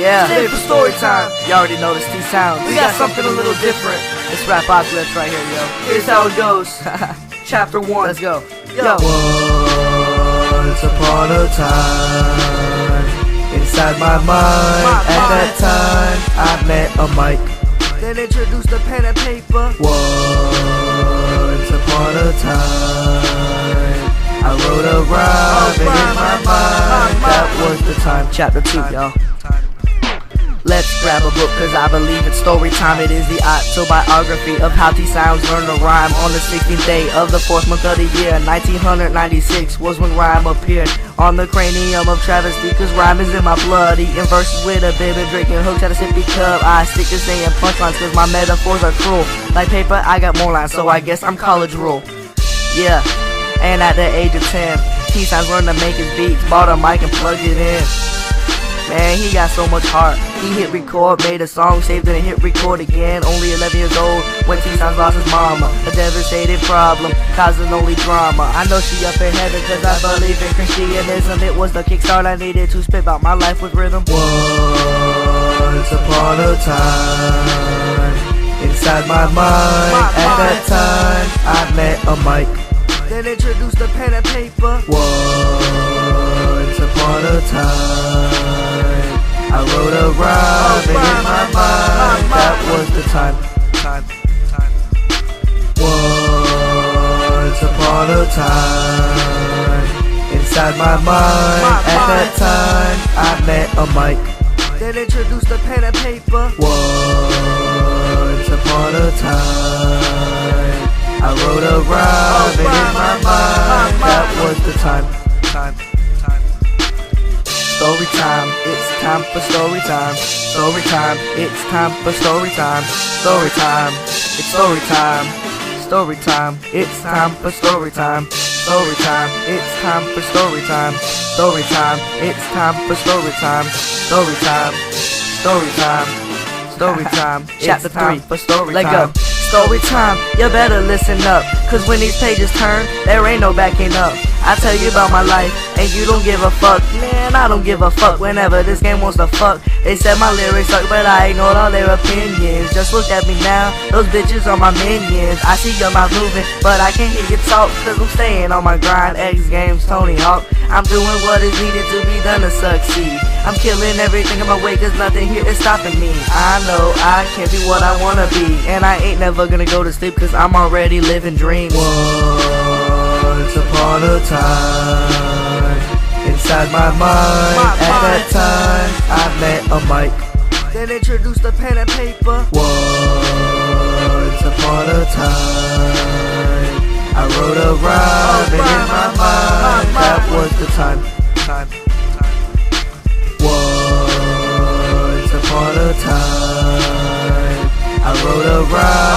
Yeah. Today for story time. You already know this Soundz. We got something a little different. It's Rapocalypse right here, yo. Here's how it goes. Chapter 1. Let's go. Yo. Once upon a time, inside my mind, at that time, I met a mic. Then introduced the pen and paper. Once upon a time, I wrote a rhyme, and in my mind, that was the time. Chapter 2, yo. Let's grab a book, cause I believe it's story time. It is the autobiography of how Soundz learned to rhyme. On the 16th day of the 4th month of the year, 1996 was when rhyme appeared on the cranium of travesty, cause rhyme is in my blood. Eating verses with a bib and drinking hooks at a sippy cup. I stick to saying punchlines cause my metaphors are cruel. Like paper, I got more lines, so I guess I'm college rule. Yeah, and at the age of 10, Soundz learned to make his beats, bought a mic and plugged it in. Man, he got so much heart. He hit record, made a song, saved it and hit record again. Only 11 years old when Soundz lost his mama. A devastating problem, causing only drama. I know she up in heaven cause I believe in Christianism. It was the kickstart I needed to spit about my life with rhythm. Once upon a time, inside my mind, at that time, I met a mic. Then introduced the pen and paper. Once upon a time, I wrote a rhyme, and in my mind, that was the time. Once upon a time, inside my mind, at that time, I met a mic. Then introduced the pen and paper. Once upon a time, I wrote a rhyme, and in my mind, that was the time. Story time, it's time for story time. Story time, it's time for story time. Story time, it's story time. Story time, it's time for story time. Story time, it's time for story time. Story time, it's time for story time. Story time, story time, story time. Chapter 3 for story time. Let go. Story time, you better listen up, cause when these pages turn, there ain't no backing up. I tell you about my life, and you don't give a fuck. Man, I don't give a fuck whenever this game wants to fuck. They said my lyrics suck, but I ignored all their opinions. Just look at me now, those bitches are my minions. I see your mouth moving, but I can't hear you talk, cause I'm staying on my grind. X Games, Tony Hawk. I'm doing what is needed to be done to succeed. I'm killing everything in my way, cause nothing here is stopping me. I know I can't be what I wanna be, and I ain't never gonna go to sleep, cause I'm already living dreams. Once upon a time, inside my mind, at that time, I met a mic. Then introduced the pen and paper. Once upon a time, I wrote a rhyme, and in my mind, that was the time. Once upon a time, I wrote a rhyme.